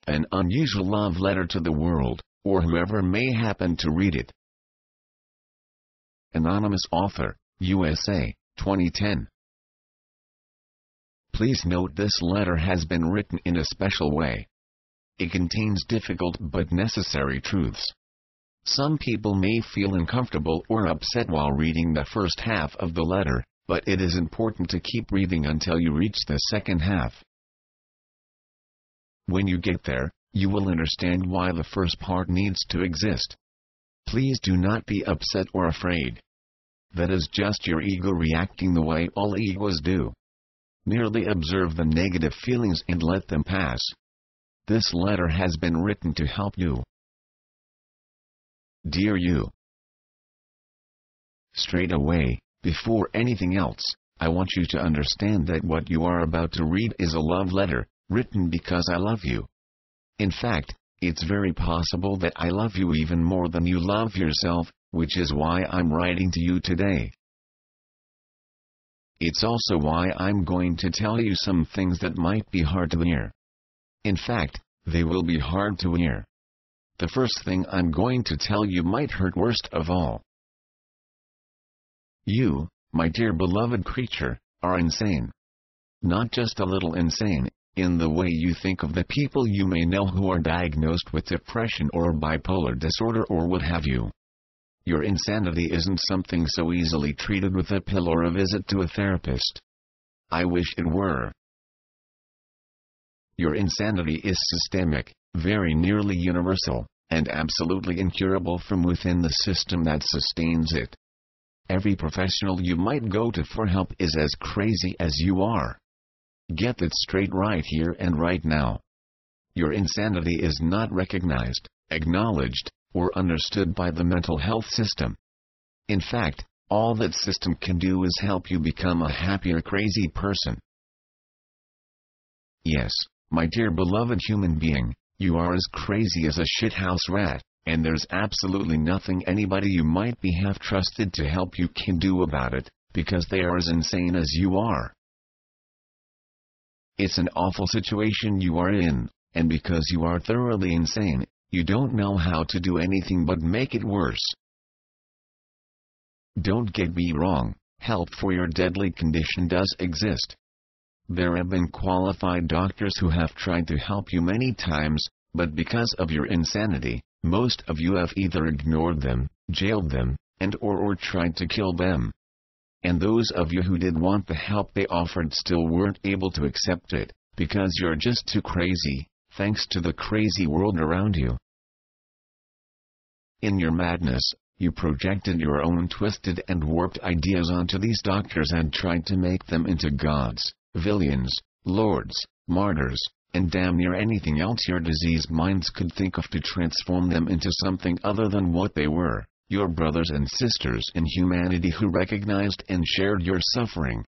An unusual love letter to the world, or whoever may happen to read it. Anonymous author, USA, 2010. Please note this letter has been written in a special way. It contains difficult but necessary truths. Some people may feel uncomfortable or upset while reading the first half of the letter, but it is important to keep reading until you reach the second half. When you get there, you will understand why the first part needs to exist. Please do not be upset or afraid. That is just your ego reacting the way all egos do. Merely observe the negative feelings and let them pass. This letter has been written to help you. Dear you. Straight away, before anything else, I want you to understand that what you are about to read is a love letter, written because I love you. In fact, it's very possible that I love you even more than you love yourself, which is why I'm writing to you today. It's also why I'm going to tell you some things that might be hard to hear. In fact, they will be hard to hear. The first thing I'm going to tell you might hurt worst of all. You, my dear beloved creature, are insane. Not just a little insane, in the way you think of the people you may know who are diagnosed with depression or bipolar disorder or what have you. Your insanity isn't something so easily treated with a pill or a visit to a therapist. I wish it were. Your insanity is systemic, very nearly universal, and absolutely incurable from within the system that sustains it. Every professional you might go to for help is as crazy as you are. Get that straight right here and right now. Your insanity is not recognized, acknowledged, or understood by the mental health system. In fact, all that system can do is help you become a happier crazy person. Yes, my dear beloved human being, you are as crazy as a shithouse rat, and there's absolutely nothing anybody you might be half trusted to help you can do about it, because they are as insane as you are. It's an awful situation you are in, and because you are thoroughly insane, you don't know how to do anything but make it worse. Don't get me wrong, help for your deadly condition does exist. There have been qualified doctors who have tried to help you many times, but because of your insanity, most of you have either ignored them, jailed them, or tried to kill them. And those of you who did want the help they offered still weren't able to accept it, because you're just too crazy, thanks to the crazy world around you. In your madness, you projected your own twisted and warped ideas onto these doctors and tried to make them into gods, villains, lords, martyrs, and damn near anything else your diseased minds could think of to transform them into something other than what they were, your brothers and sisters in humanity who recognized and shared your suffering.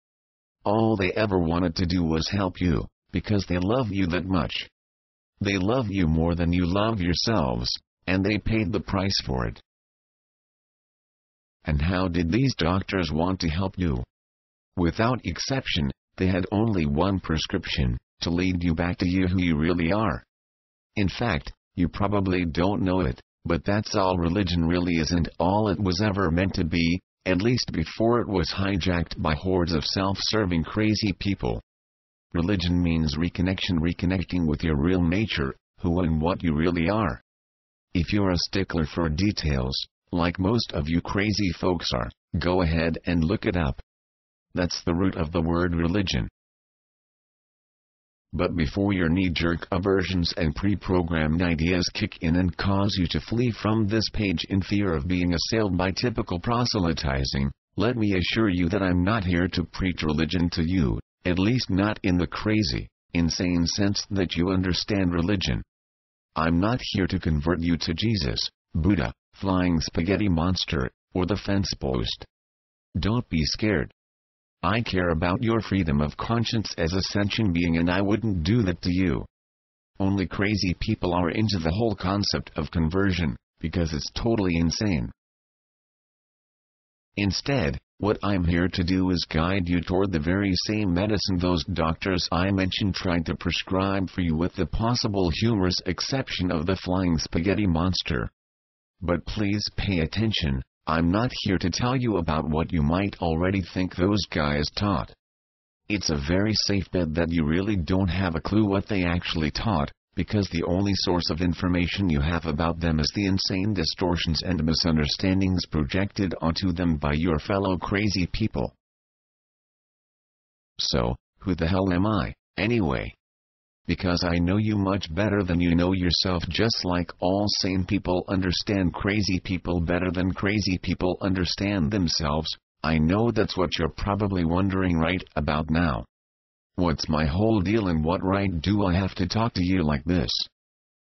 All they ever wanted to do was help you, because they love you that much. They love you more than you love yourselves, and they paid the price for it. And how did these doctors want to help you? Without exception, they had only one prescription: to lead you back to you who you really are. In fact, you probably don't know it, but that's all religion really isn't all it was ever meant to be, at least before it was hijacked by hordes of self-serving crazy people. Religion means reconnecting with your real nature, who and what you really are. If you're a stickler for details, like most of you crazy folks are, go ahead and look it up. That's the root of the word religion. But before your knee-jerk aversions and pre-programmed ideas kick in and cause you to flee from this page in fear of being assailed by typical proselytizing, let me assure you that I'm not here to preach religion to you, at least not in the crazy, insane sense that you understand religion. I'm not here to convert you to Jesus, Buddha, flying spaghetti monster, or the fence post. Don't be scared. I care about your freedom of conscience as a sentient being, and I wouldn't do that to you. Only crazy people are into the whole concept of conversion, because it's totally insane. Instead, What I'm here to do is guide you toward the very same medicine those doctors I mentioned tried to prescribe for you, with the possible humorous exception of the flying spaghetti monster. But please pay attention, I'm not here to tell you about what you might already think those guys taught. It's a very safe bet that you really don't have a clue what they actually taught, because the only source of information you have about them is the insane distortions and misunderstandings projected onto them by your fellow crazy people. So, who the hell am I, anyway? Because I know you much better than you know yourself, just like all sane people understand crazy people better than crazy people understand themselves. I know that's what you're probably wondering right about now. What's my whole deal, and what right do I have to talk to you like this?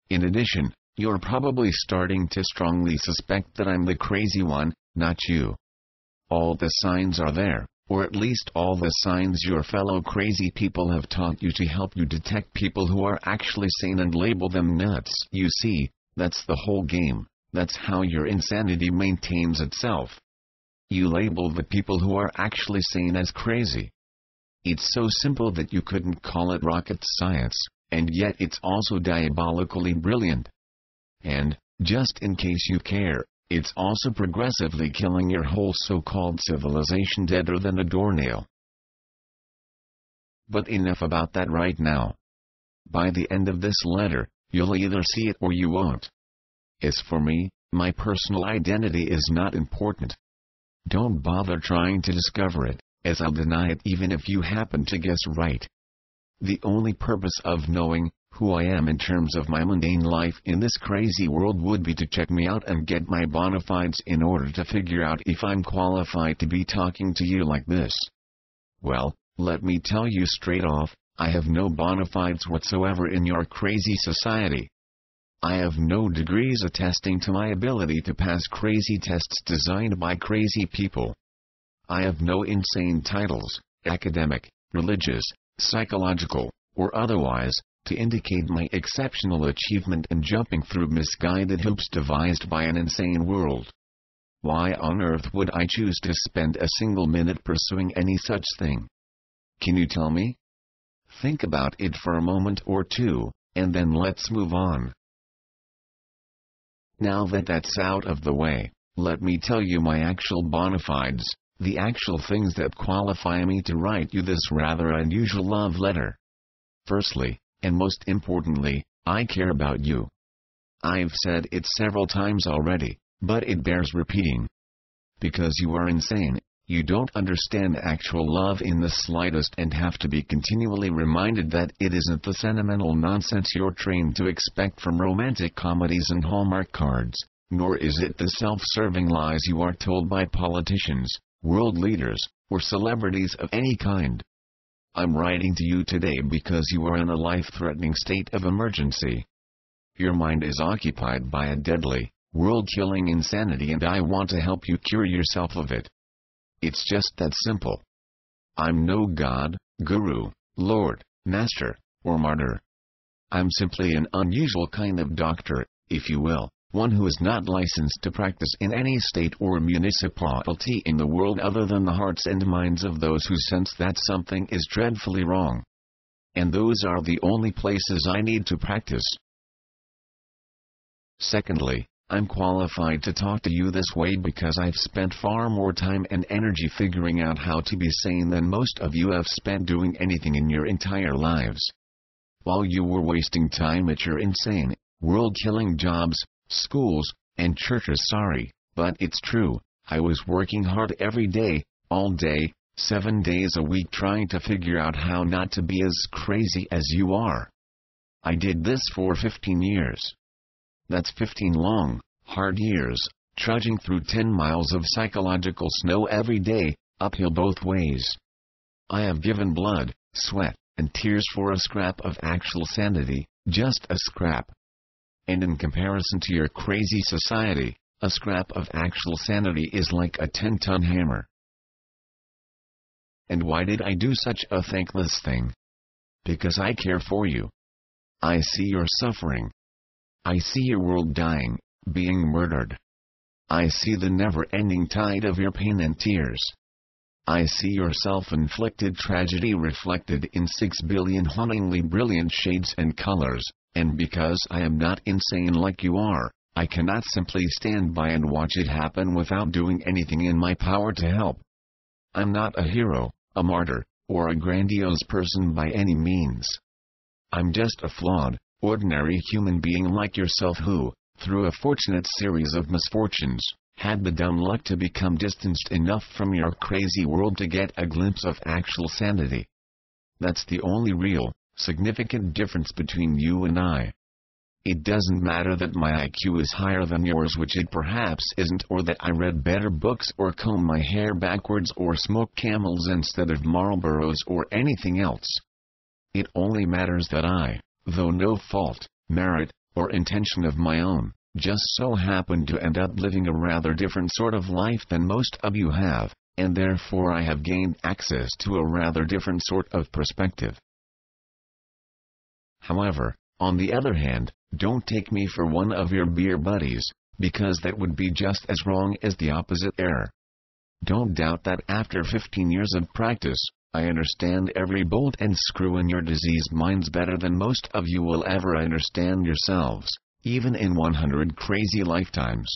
In addition, you're probably starting to strongly suspect that I'm the crazy one, not you. All the signs are there, or at least all the signs your fellow crazy people have taught you to help you detect people who are actually sane and label them nuts. You see, that's the whole game. That's how your insanity maintains itself. You label the people who are actually sane as crazy. It's so simple that you couldn't call it rocket science, and yet it's also diabolically brilliant. And, just in case you care, it's also progressively killing your whole so-called civilization deader than a doornail. But enough about that right now. By the end of this letter, you'll either see it or you won't. As for me, my personal identity is not important. Don't bother trying to discover it, as I'll deny it even if you happen to guess right. The only purpose of knowing who I am in terms of my mundane life in this crazy world would be to check me out and get my bona fides in order to figure out if I'm qualified to be talking to you like this. Well, let me tell you straight off, I have no bona fides whatsoever in your crazy society. I have no degrees attesting to my ability to pass crazy tests designed by crazy people. I have no insane titles, academic, religious, psychological, or otherwise, to indicate my exceptional achievement in jumping through misguided hoops devised by an insane world. Why on earth would I choose to spend a single minute pursuing any such thing? Can you tell me? Think about it for a moment or two, and then let's move on. Now that that's out of the way, let me tell you my actual bona fides, the actual things that qualify me to write you this rather unusual love letter. Firstly, and most importantly, I care about you. I've said it several times already, but it bears repeating. Because you are insane, you don't understand actual love in the slightest and have to be continually reminded that it isn't the sentimental nonsense you're trained to expect from romantic comedies and Hallmark cards, nor is it the self-serving lies you are told by politicians, world leaders, or celebrities of any kind. I'm writing to you today because you are in a life-threatening state of emergency. Your mind is occupied by a deadly, world-killing insanity, and I want to help you cure yourself of it. It's just that simple. I'm no god, guru, lord, master, or martyr. I'm simply an unusual kind of doctor, if you will, one who is not licensed to practice in any state or municipality in the world other than the hearts and minds of those who sense that something is dreadfully wrong. And those are the only places I need to practice. Secondly, I'm qualified to talk to you this way because I've spent far more time and energy figuring out how to be sane than most of you have spent doing anything in your entire lives. While you were wasting time at your insane, world-killing jobs, schools, and churches, sorry, but it's true, I was working hard every day, all day, 7 days a week trying to figure out how not to be as crazy as you are. I did this for 15 years. That's 15 long, hard years, trudging through 10 miles of psychological snow every day, uphill both ways. I have given blood, sweat, and tears for a scrap of actual sanity, just a scrap. And in comparison to your crazy society, a scrap of actual sanity is like a 10-ton hammer. And why did I do such a thankless thing? Because I care for you. I see your suffering. I see your world dying, being murdered. I see the never-ending tide of your pain and tears. I see your self-inflicted tragedy reflected in 6 billion hauntingly brilliant shades and colors, and because I am not insane like you are, I cannot simply stand by and watch it happen without doing anything in my power to help. I'm not a hero, a martyr, or a grandiose person by any means. I'm just a flawed, ordinary human being like yourself who, through a fortunate series of misfortunes, had the dumb luck to become distanced enough from your crazy world to get a glimpse of actual sanity. That's the only real, significant difference between you and I. It doesn't matter that my IQ is higher than yours, which it perhaps isn't, or that I read better books or comb my hair backwards or smoke Camels instead of Marlboros or anything else. It only matters that I, though no fault, merit, or intention of my own, just so happen to end up living a rather different sort of life than most of you have, and therefore I have gained access to a rather different sort of perspective. However, on the other hand, don't take me for one of your beer buddies, because that would be just as wrong as the opposite error. Don't doubt that after 15 years of practice, I understand every bolt and screw in your diseased minds better than most of you will ever understand yourselves, even in 100 crazy lifetimes.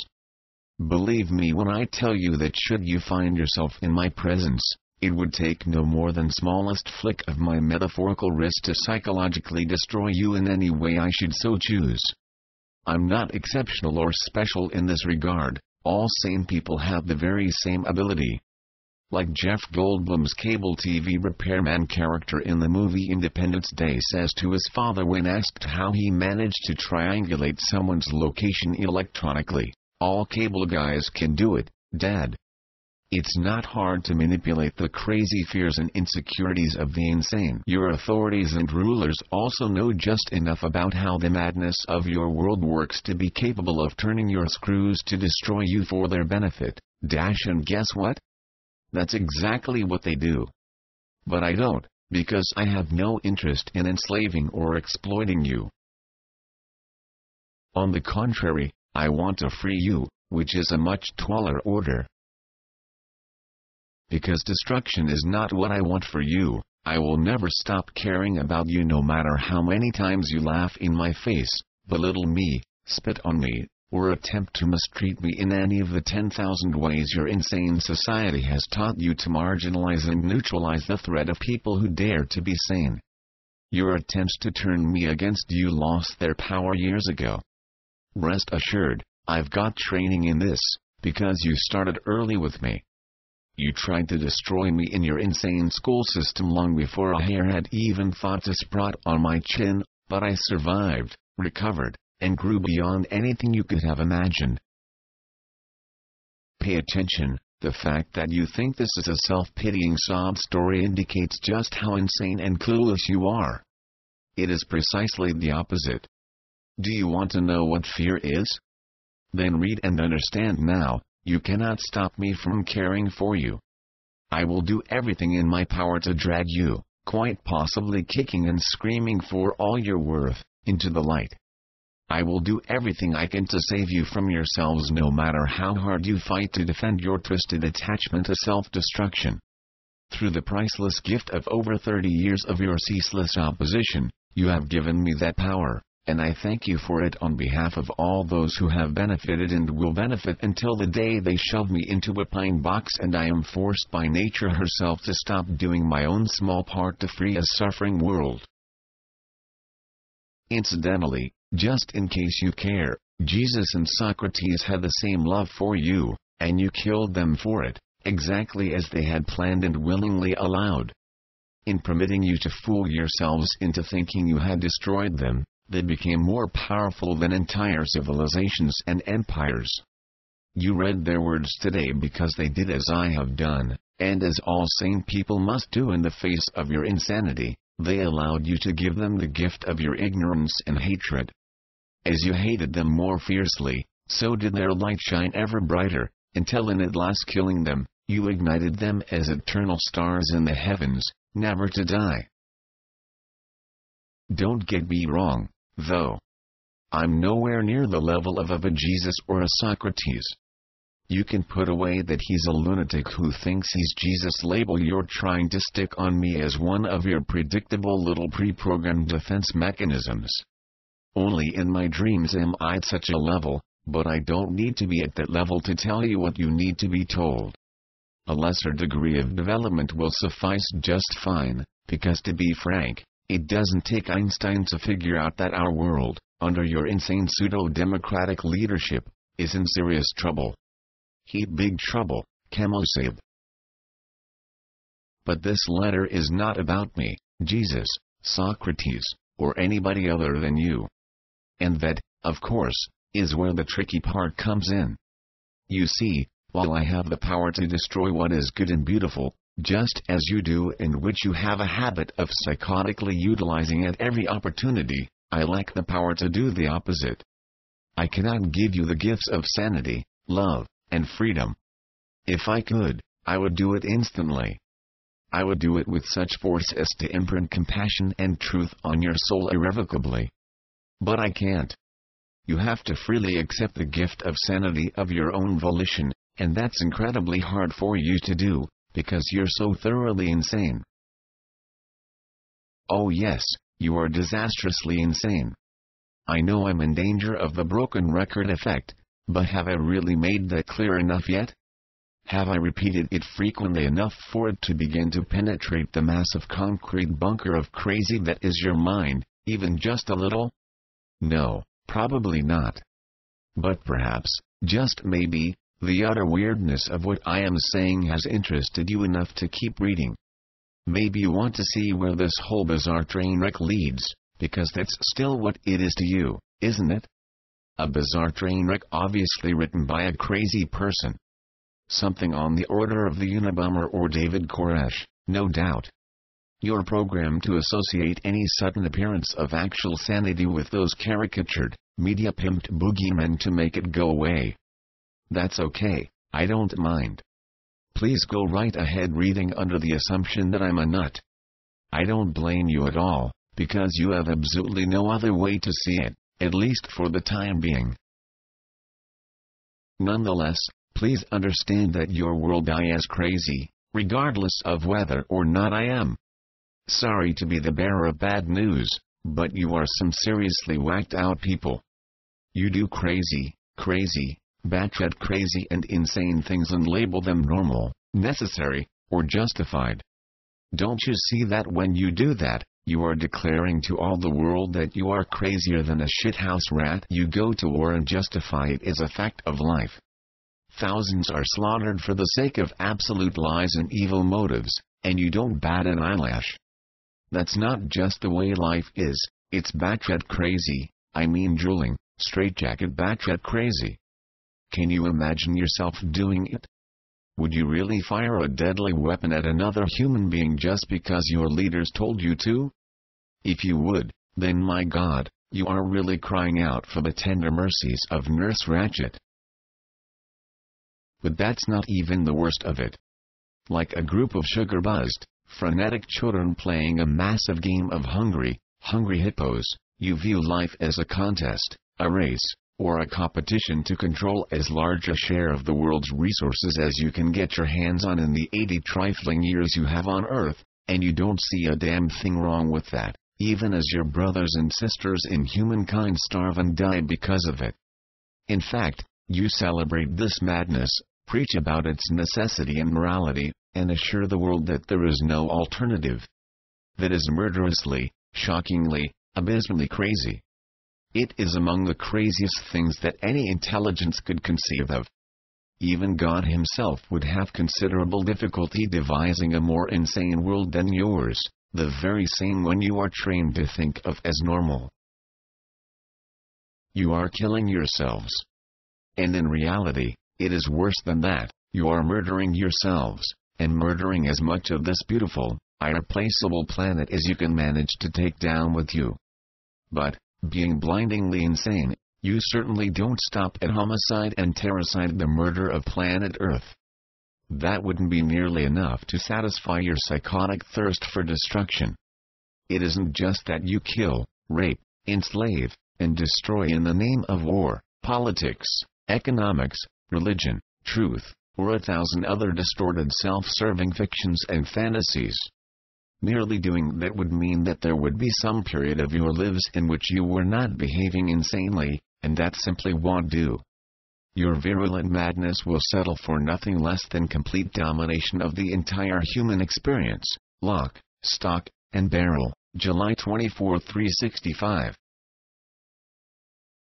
Believe me when I tell you that should you find yourself in my presence, it would take no more than smallest flick of my metaphorical wrist to psychologically destroy you in any way I should so choose. I'm not exceptional or special in this regard. All sane people have the very same ability. Like Jeff Goldblum's cable TV repairman character in the movie Independence Day says to his father when asked how he managed to triangulate someone's location electronically, "All cable guys can do it, Dad." It's not hard to manipulate the crazy fears and insecurities of the insane. Your authorities and rulers also know just enough about how the madness of your world works to be capable of turning your screws to destroy you for their benefit. And guess what? That's exactly what they do. But I don't, because I have no interest in enslaving or exploiting you. On the contrary, I want to free you, which is a much taller order. Because destruction is not what I want for you, I will never stop caring about you no matter how many times you laugh in my face, belittle me, spit on me, or attempt to mistreat me in any of the 10,000 ways your insane society has taught you to marginalize and neutralize the threat of people who dare to be sane. Your attempts to turn me against you lost their power years ago. Rest assured, I've got training in this, because you started early with me. You tried to destroy me in your insane school system long before a hair had even thought to sprout on my chin, but I survived, recovered, and grew beyond anything you could have imagined. Pay attention, the fact that you think this is a self-pitying sob story indicates just how insane and clueless you are. It is precisely the opposite. Do you want to know what fear is? Then read and understand now. You cannot stop me from caring for you. I will do everything in my power to drag you, quite possibly kicking and screaming for all you're worth, into the light. I will do everything I can to save you from yourselves no matter how hard you fight to defend your twisted attachment to self-destruction. Through the priceless gift of over 30 years of your ceaseless opposition, you have given me that power. And I thank you for it on behalf of all those who have benefited and will benefit until the day they shove me into a pine box and I am forced by nature herself to stop doing my own small part to free a suffering world. Incidentally, just in case you care, Jesus and Socrates had the same love for you, and you killed them for it, exactly as they had planned and willingly allowed. In permitting you to fool yourselves into thinking you had destroyed them, they became more powerful than entire civilizations and empires. You read their words today because they did as I have done, and as all sane people must do in the face of your insanity, they allowed you to give them the gift of your ignorance and hatred. As you hated them more fiercely, so did their light shine ever brighter, until in at last killing them, you ignited them as eternal stars in the heavens, never to die. Don't get me wrong, though. I'm nowhere near the level of a Jesus or a Socrates. You can put away that he's a lunatic who thinks he's Jesus label you're trying to stick on me as one of your predictable little pre-programmed defense mechanisms. Only in my dreams am I at such a level, but I don't need to be at that level to tell you what you need to be told. A lesser degree of development will suffice just fine, because to be frank, it doesn't take Einstein to figure out that our world, under your insane pseudo-democratic leadership, is in serious trouble. Heap big trouble, Camosib. But this letter is not about me, Jesus, Socrates, or anybody other than you. And that, of course, is where the tricky part comes in. You see, while I have the power to destroy what is good and beautiful, just as you do and which you have a habit of psychotically utilizing at every opportunity, I lack the power to do the opposite. I cannot give you the gifts of sanity, love, and freedom. If I could, I would do it instantly. I would do it with such force as to imprint compassion and truth on your soul irrevocably. But I can't. You have to freely accept the gift of sanity of your own volition, and that's incredibly hard for you to do, because you're so thoroughly insane. Oh yes, you are disastrously insane. I know I'm in danger of the broken record effect, but have I really made that clear enough yet? Have I repeated it frequently enough for it to begin to penetrate the massive concrete bunker of crazy that is your mind, even just a little? No, probably not. But perhaps, just maybe, the utter weirdness of what I am saying has interested you enough to keep reading. Maybe you want to see where this whole bizarre train wreck leads, because that's still what it is to you, isn't it? A bizarre train wreck obviously written by a crazy person. Something on the order of the Unabomber or David Koresh, no doubt. You're programmed to associate any sudden appearance of actual sanity with those caricatured, media-pimped boogeymen to make it go away. That's okay, I don't mind. Please go right ahead reading under the assumption that I'm a nut. I don't blame you at all, because you have absolutely no other way to see it, at least for the time being. Nonetheless, please understand that your world is crazy, regardless of whether or not I am. Sorry to be the bearer of bad news, but you are some seriously whacked out people. You do crazy, batshit crazy and insane things and label them normal, necessary, or justified. Don't you see that when you do that, you are declaring to all the world that you are crazier than a shithouse rat? You go to war and justify it as a fact of life. Thousands are slaughtered for the sake of absolute lies and evil motives, and you don't bat an eyelash. That's not just the way life is, it's batshit crazy, I mean drooling, straitjacket batshit crazy. Can you imagine yourself doing it? Would you really fire a deadly weapon at another human being just because your leaders told you to? If you would, then my God, you are really crying out for the tender mercies of Nurse Ratched. But that's not even the worst of it. Like a group of sugar-buzzed, frenetic children playing a massive game of hungry hippos, you view life as a contest, a race, or a competition to control as large a share of the world's resources as you can get your hands on in the 80 trifling years you have on Earth, and you don't see a damn thing wrong with that, even as your brothers and sisters in humankind starve and die because of it. In fact, you celebrate this madness, preach about its necessity and morality, and assure the world that there is no alternative. That is murderously, shockingly, abysmally crazy. It is among the craziest things that any intelligence could conceive of. Even God himself would have considerable difficulty devising a more insane world than yours, the very same one you are trained to think of as normal. You are killing yourselves. And in reality, it is worse than that, you are murdering yourselves, and murdering as much of this beautiful, irreplaceable planet as you can manage to take down with you. But, being blindingly insane, you certainly don't stop at homicide and terroricide, the murder of planet Earth. That wouldn't be nearly enough to satisfy your psychotic thirst for destruction. It isn't just that you kill, rape, enslave, and destroy in the name of war, politics, economics, religion, truth, or 1,000 other distorted self-serving fictions and fantasies. Merely doing that would mean that there would be some period of your lives in which you were not behaving insanely, and that simply won't do. Your virulent madness will settle for nothing less than complete domination of the entire human experience. Lock, Stock, and Barrel, July 24, 365.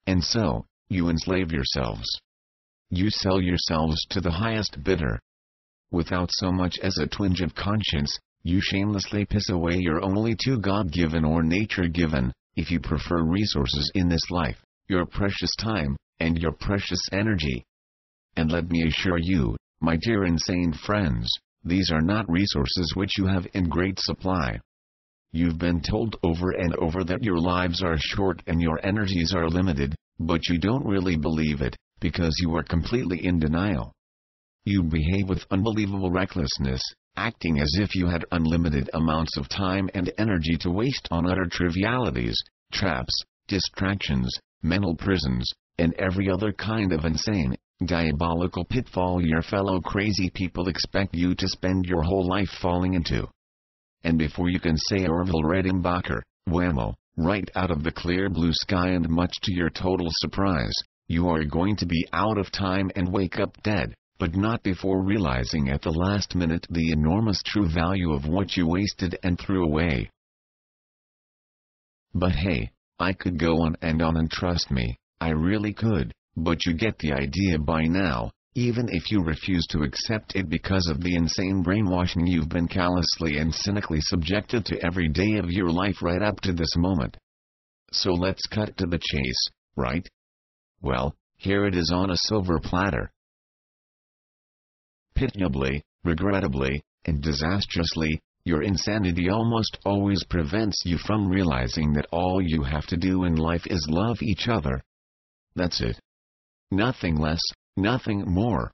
And so, you enslave yourselves. You sell yourselves to the highest bidder. Without so much as a twinge of conscience, you shamelessly piss away your only two God-given or nature-given, if you prefer resources in this life, your precious time, and your precious energy. And let me assure you, my dear insane friends, these are not resources which you have in great supply. You've been told over and over that your lives are short and your energies are limited, but you don't really believe it, because you are completely in denial. You behave with unbelievable recklessness, acting as if you had unlimited amounts of time and energy to waste on utter trivialities, traps, distractions, mental prisons, and every other kind of insane, diabolical pitfall your fellow crazy people expect you to spend your whole life falling into. And before you can say Orville Redenbacher, whammo, right out of the clear blue sky, and much to your total surprise, you are going to be out of time and wake up dead, but not before realizing at the last minute the enormous true value of what you wasted and threw away. But hey, I could go on, and trust me, I really could, but you get the idea by now, even if you refuse to accept it because of the insane brainwashing you've been callously and cynically subjected to every day of your life right up to this moment. So let's cut to the chase, right? Well, here it is on a silver platter. Pitiably, regrettably, and disastrously, your insanity almost always prevents you from realizing that all you have to do in life is love each other. That's it. Nothing less, nothing more.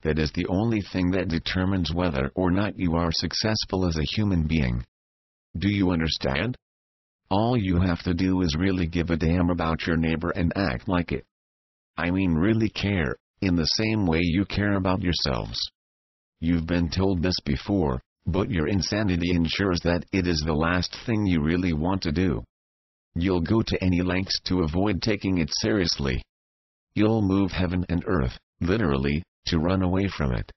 That is the only thing that determines whether or not you are successful as a human being. Do you understand? All you have to do is really give a damn about your neighbor and act like it. I mean really care, in the same way you care about yourselves. You've been told this before, but your insanity ensures that it is the last thing you really want to do. You'll go to any lengths to avoid taking it seriously. You'll move heaven and earth, literally, to run away from it.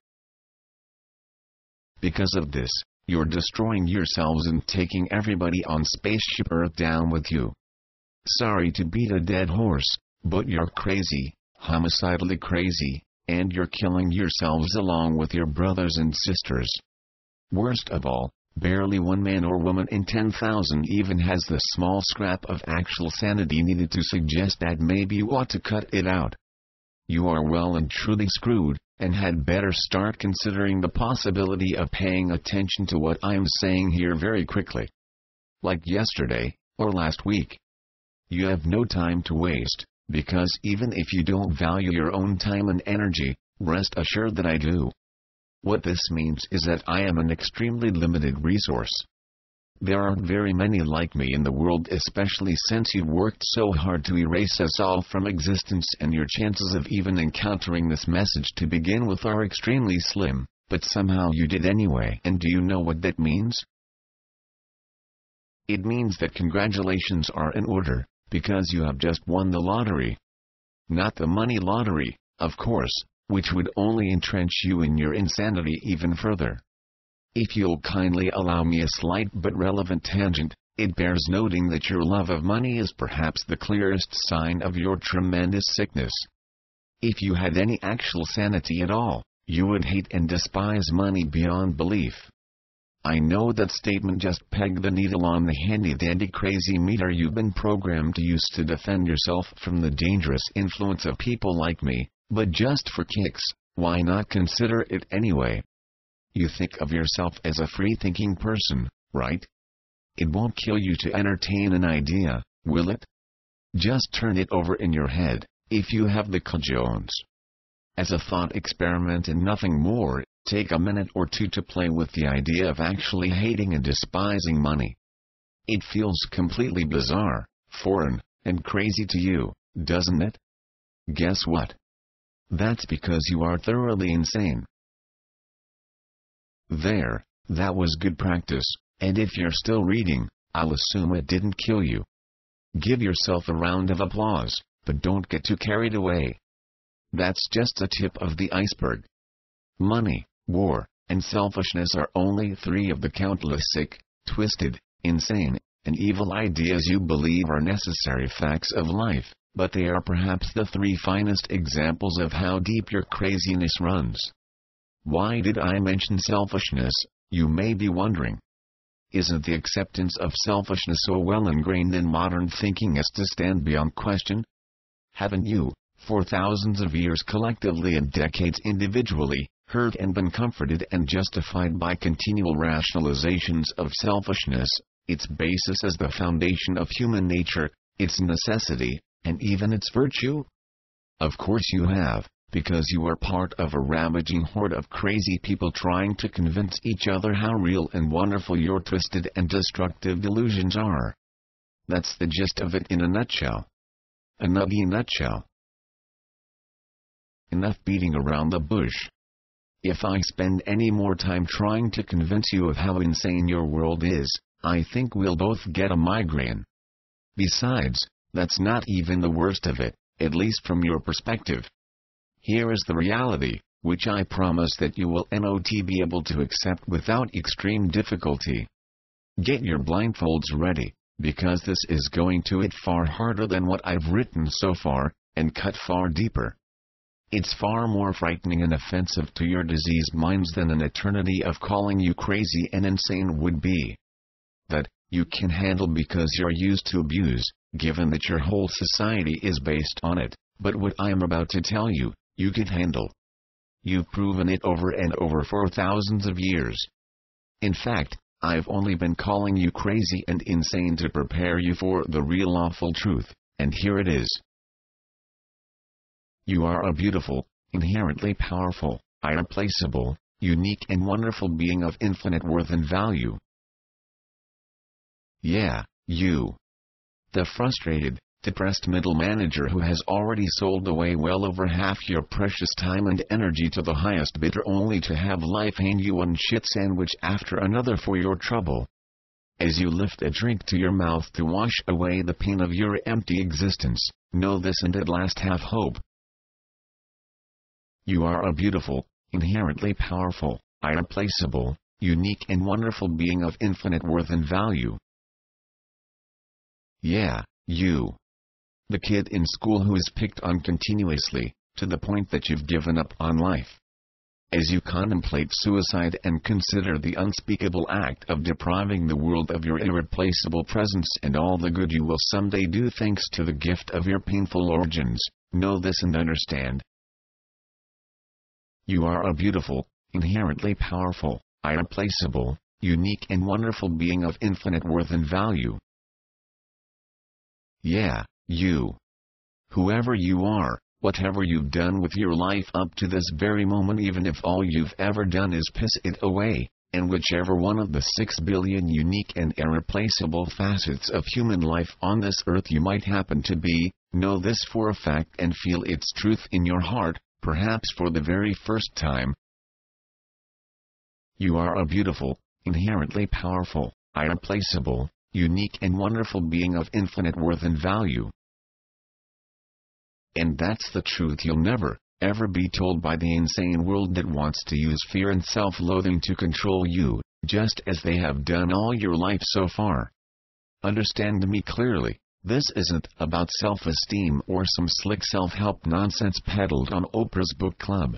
Because of this, you're destroying yourselves and taking everybody on Spaceship Earth down with you. Sorry to beat a dead horse, but you're crazy, homicidally crazy, and you're killing yourselves along with your brothers and sisters. Worst of all, barely one man or woman in 10,000 even has the small scrap of actual sanity needed to suggest that maybe you ought to cut it out. You are well and truly screwed, and had better start considering the possibility of paying attention to what I'm saying here very quickly. Like yesterday, or last week. You have no time to waste, because even if you don't value your own time and energy, rest assured that I do. What this means is that I am an extremely limited resource. There aren't very many like me in the world, especially since you've worked so hard to erase us all from existence, and your chances of even encountering this message to begin with are extremely slim, but somehow you did anyway. And do you know what that means? It means that congratulations are in order, because you have just won the lottery. Not the money lottery, of course, which would only entrench you in your insanity even further. If you'll kindly allow me a slight but relevant tangent, it bears noting that your love of money is perhaps the clearest sign of your tremendous sickness. If you had any actual sanity at all, you would hate and despise money beyond belief. I know that statement just pegged the needle on the handy-dandy crazy meter you've been programmed to use to defend yourself from the dangerous influence of people like me, but just for kicks, why not consider it anyway? You think of yourself as a free-thinking person, right? It won't kill you to entertain an idea, will it? Just turn it over in your head, if you have the cajones. As a thought experiment and nothing more, take a minute or two to play with the idea of actually hating and despising money. It feels completely bizarre, foreign, and crazy to you, doesn't it? Guess what? That's because you are thoroughly insane. There, that was good practice, and if you're still reading, I'll assume it didn't kill you. Give yourself a round of applause, but don't get too carried away. That's just the tip of the iceberg. Money, war, and selfishness are only three of the countless sick, twisted, insane, and evil ideas you believe are necessary facts of life, but they are perhaps the three finest examples of how deep your craziness runs. Why did I mention selfishness, you may be wondering? Isn't the acceptance of selfishness so well ingrained in modern thinking as to stand beyond question? Haven't you, for thousands of years collectively and decades individually, heard and been comforted and justified by continual rationalizations of selfishness, its basis as the foundation of human nature, its necessity, and even its virtue? Of course you have, because you are part of a ravaging horde of crazy people trying to convince each other how real and wonderful your twisted and destructive delusions are. That's the gist of it in a nutshell. A nuggy nutshell. Enough beating around the bush. If I spend any more time trying to convince you of how insane your world is, I think we'll both get a migraine. Besides, that's not even the worst of it, at least from your perspective. Here is the reality, which I promise that you will not be able to accept without extreme difficulty. Get your blindfolds ready, because this is going to hit far harder than what I've written so far, and cut far deeper. It's far more frightening and offensive to your diseased minds than an eternity of calling you crazy and insane would be. That, you can handle because you're used to abuse, given that your whole society is based on it, but what I am about to tell you, you can handle. You've proven it over and over for thousands of years. In fact, I've only been calling you crazy and insane to prepare you for the real awful truth, and here it is. You are a beautiful, inherently powerful, irreplaceable, unique and wonderful being of infinite worth and value. Yeah, you. The frustrated, depressed middle manager who has already sold away well over half your precious time and energy to the highest bidder only to have life hand you one shit sandwich after another for your trouble. As you lift a drink to your mouth to wash away the pain of your empty existence, know this and at last have hope. You are a beautiful, inherently powerful, irreplaceable, unique and wonderful being of infinite worth and value. Yeah, you. The kid in school who is picked on continuously, to the point that you've given up on life. As you contemplate suicide and consider the unspeakable act of depriving the world of your irreplaceable presence and all the good you will someday do thanks to the gift of your painful origins, know this and understand. You are a beautiful, inherently powerful, irreplaceable, unique and wonderful being of infinite worth and value. Yeah, you. Whoever you are, whatever you've done with your life up to this very moment, even if all you've ever done is piss it away, and whichever one of the 6 billion unique and irreplaceable facets of human life on this earth you might happen to be, know this for a fact and feel its truth in your heart, perhaps for the very first time. You are a beautiful, inherently powerful, irreplaceable, unique and wonderful being of infinite worth and value. And that's the truth you'll never, ever be told by the insane world that wants to use fear and self-loathing to control you, just as they have done all your life so far. Understand me clearly, this isn't about self-esteem or some slick self-help nonsense peddled on Oprah's book club.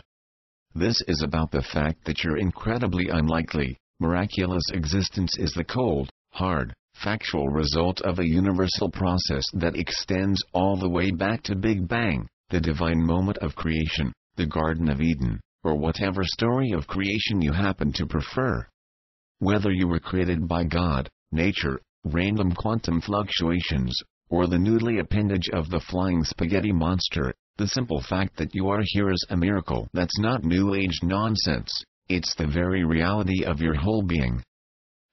This is about the fact that your incredibly unlikely, miraculous existence is the cold, hard, factual result of a universal process that extends all the way back to Big Bang, the divine moment of creation, the Garden of Eden, or whatever story of creation you happen to prefer. Whether you were created by God, nature, random quantum fluctuations, or the noodly appendage of the flying spaghetti monster, the simple fact that you are here is a miracle. That's not New Age nonsense, it's the very reality of your whole being.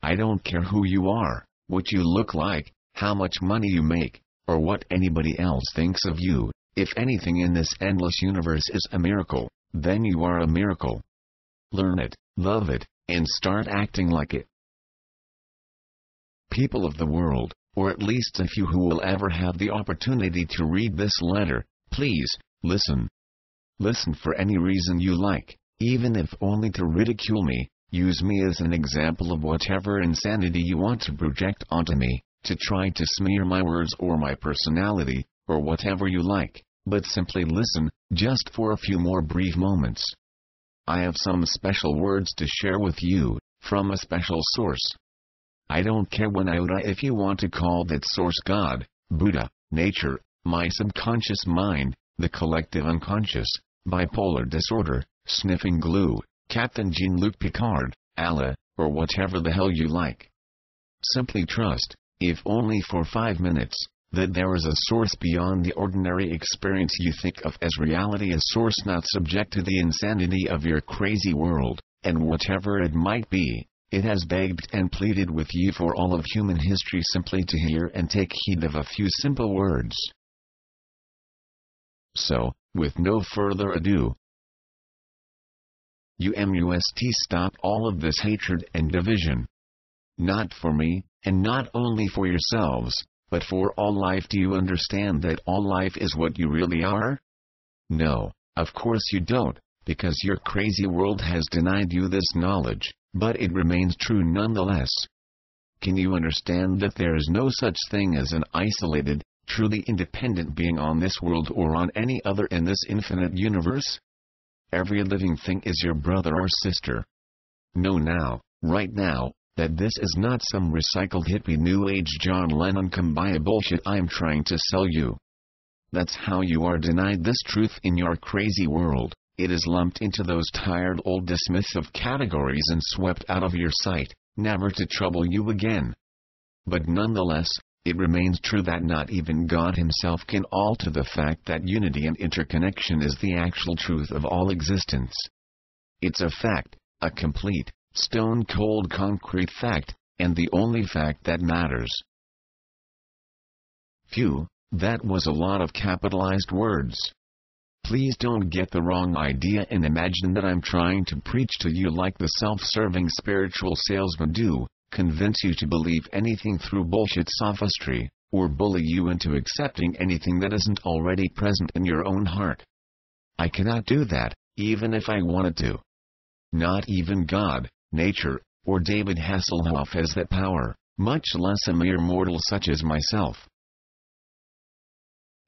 I don't care who you are, what you look like, how much money you make, or what anybody else thinks of you. If anything in this endless universe is a miracle, then you are a miracle. Learn it, love it, and start acting like it. People of the world, or at least a few who will ever have the opportunity to read this letter, please, listen. Listen for any reason you like, even if only to ridicule me. Use me as an example of whatever insanity you want to project onto me, to try to smear my words or my personality, or whatever you like, but simply listen, just for a few more brief moments. I have some special words to share with you, from a special source. I don't care one iota if you want to call that source God, Buddha, nature, my subconscious mind, the collective unconscious, bipolar disorder, sniffing glue, Captain Jean-Luc Picard, Allah, or whatever the hell you like. Simply trust, if only for 5 minutes, that there is a source beyond the ordinary experience you think of as reality, a source not subject to the insanity of your crazy world, and whatever it might be, it has begged and pleaded with you for all of human history simply to hear and take heed of a few simple words. So, with no further ado, you must stop all of this hatred and division. Not for me, and not only for yourselves, but for all life. Do you understand that all life is what you really are? No, of course you don't, because your crazy world has denied you this knowledge, but it remains true nonetheless. Can you understand that there is no such thing as an isolated, truly independent being on this world or on any other in this infinite universe? Every living thing is your brother or sister. Know now, right now, that this is not some recycled hippie new age John Lennon kumbaya bullshit I am trying to sell you. That's how you are denied this truth in your crazy world. It is lumped into those tired old dismissive categories and swept out of your sight, never to trouble you again. But nonetheless, it remains true that not even God himself can alter the fact that unity and interconnection is the actual truth of all existence. It's a fact, a complete, stone-cold concrete fact, and the only fact that matters. Phew, that was a lot of capitalized words. Please don't get the wrong idea and imagine that I'm trying to preach to you like the self-serving spiritual salesmen do, convince you to believe anything through bullshit sophistry, or bully you into accepting anything that isn't already present in your own heart. I cannot do that, even if I wanted to. Not even God, nature, or David Hasselhoff has that power, much less a mere mortal such as myself.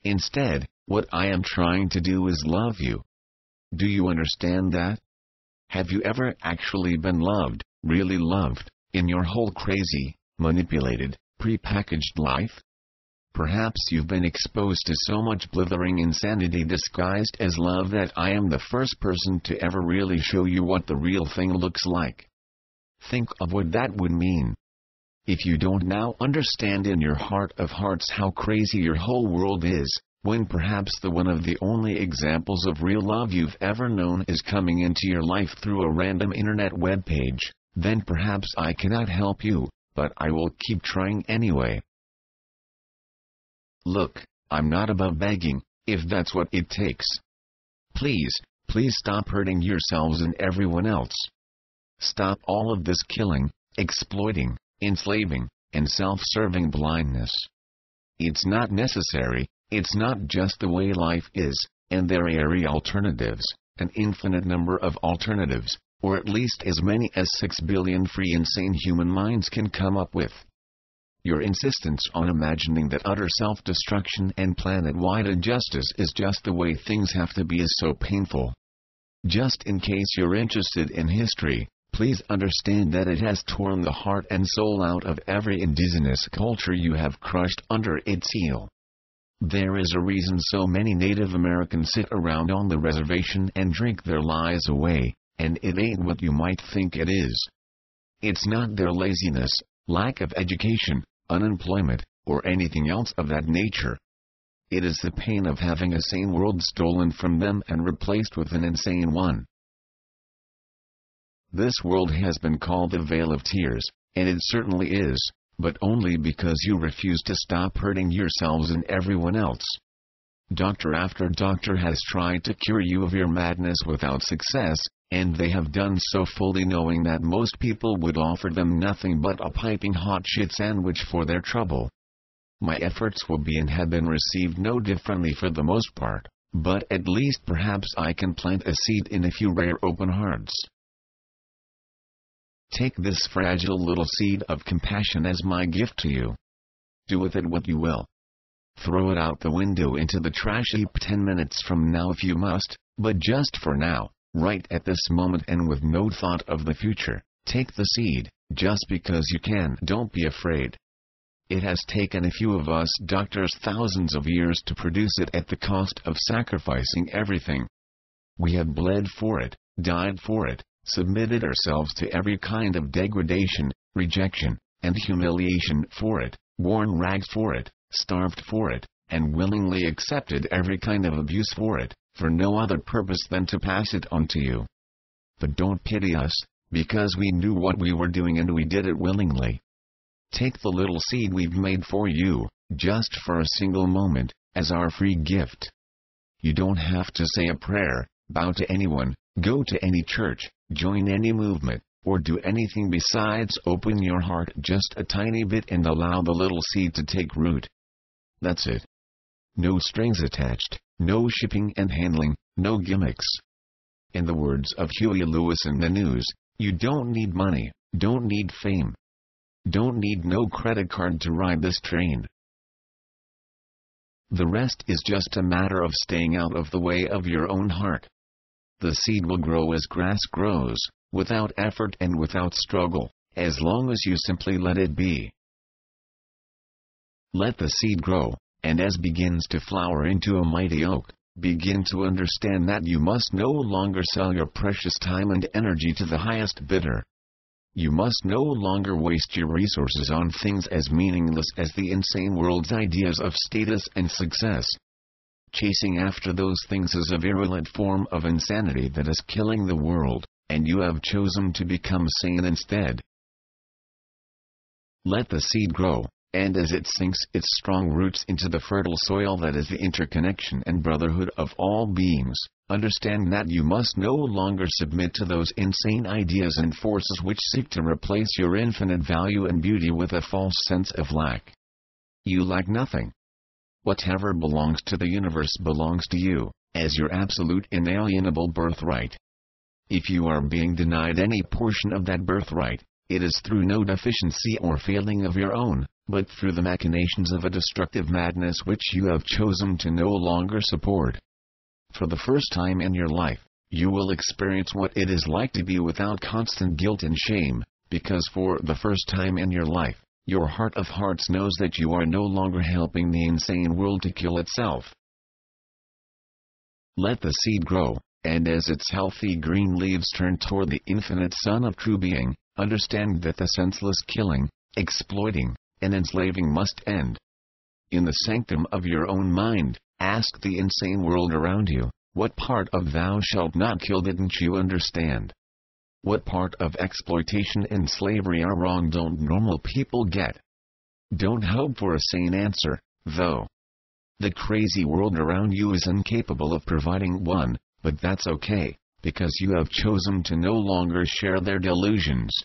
Instead, what I am trying to do is love you. Do you understand that? Have you ever actually been loved, really loved, in your whole crazy, manipulated, prepackaged life? Perhaps you've been exposed to so much blithering insanity disguised as love that I am the first person to ever really show you what the real thing looks like. Think of what that would mean. If you don't now understand in your heart of hearts how crazy your whole world is, when perhaps the one of the only examples of real love you've ever known is coming into your life through a random internet web page, then perhaps I cannot help you, but I will keep trying anyway. Look, I'm not above begging, if that's what it takes. Please, please stop hurting yourselves and everyone else. Stop all of this killing, exploiting, enslaving, and self-serving blindness. It's not necessary, it's not just the way life is, and there are alternatives, an infinite number of alternatives, or at least as many as 6 billion free insane human minds can come up with. Your insistence on imagining that utter self-destruction and planet-wide injustice is just the way things have to be is so painful. Just in case you're interested in history, please understand that it has torn the heart and soul out of every indigenous culture you have crushed under its heel. There is a reason so many Native Americans sit around on the reservation and drink their lives away, and it ain't what you might think it is. It's not their laziness, lack of education, unemployment, or anything else of that nature. It is the pain of having a sane world stolen from them and replaced with an insane one. This world has been called the Vale of Tears, and it certainly is, but only because you refuse to stop hurting yourselves and everyone else. Doctor after doctor has tried to cure you of your madness without success, and they have done so fully knowing that most people would offer them nothing but a piping hot shit sandwich for their trouble. My efforts will be and have been received no differently for the most part, but at least perhaps I can plant a seed in a few rare open hearts. Take this fragile little seed of compassion as my gift to you. Do with it what you will. Throw it out the window into the trash heap 10 minutes from now if you must, but just for now, right at this moment and with no thought of the future, take the seed, just because you can. Don't be afraid. It has taken a few of us doctors thousands of years to produce it at the cost of sacrificing everything. We have bled for it, died for it, submitted ourselves to every kind of degradation, rejection, and humiliation for it, worn rags for it, starved for it, and willingly accepted every kind of abuse for it, for no other purpose than to pass it on to you. But don't pity us, because we knew what we were doing and we did it willingly. Take the little seed we've made for you, just for a single moment, as our free gift. You don't have to say a prayer, bow to anyone, go to any church, join any movement, or do anything besides open your heart just a tiny bit and allow the little seed to take root. That's it. No strings attached, no shipping and handling, no gimmicks. In the words of Huey Lewis in the news, you don't need money, don't need fame. Don't need no credit card to ride this train. The rest is just a matter of staying out of the way of your own heart. The seed will grow as grass grows, without effort and without struggle, as long as you simply let it be. Let the seed grow, and as begins to flower into a mighty oak, begin to understand that you must no longer sell your precious time and energy to the highest bidder. You must no longer waste your resources on things as meaningless as the insane world's ideas of status and success. Chasing after those things is a virulent form of insanity that is killing the world, and you have chosen to become sane instead. Let the seed grow, and as it sinks its strong roots into the fertile soil that is the interconnection and brotherhood of all beings, understand that you must no longer submit to those insane ideas and forces which seek to replace your infinite value and beauty with a false sense of lack. You lack nothing. Whatever belongs to the universe belongs to you, as your absolute inalienable birthright. If you are being denied any portion of that birthright, it is through no deficiency or failing of your own, but through the machinations of a destructive madness which you have chosen to no longer support. For the first time in your life, you will experience what it is like to be without constant guilt and shame, because for the first time in your life, your heart of hearts knows that you are no longer helping the insane world to kill itself. Let the seed grow, and as its healthy green leaves turn toward the infinite sun of true being, understand that the senseless killing, exploiting, and enslaving must end. In the sanctum of your own mind, ask the insane world around you, what part of thou shalt not kill didn't you understand? What part of exploitation and slavery are wrong don't normal people get? Don't hope for a sane answer, though. The crazy world around you is incapable of providing one, but that's okay, because you have chosen to no longer share their delusions.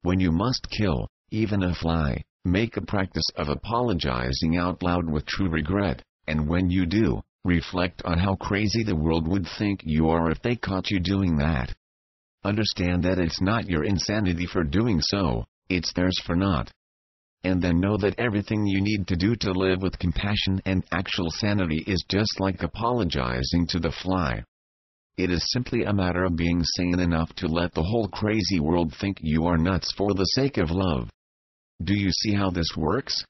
When you must kill, even a fly, make a practice of apologizing out loud with true regret, and when you do, reflect on how crazy the world would think you are if they caught you doing that. Understand that it's not your insanity for doing so, it's theirs for not. And then know that everything you need to do to live with compassion and actual sanity is just like apologizing to the fly. It is simply a matter of being sane enough to let the whole crazy world think you are nuts for the sake of love. Do you see how this works?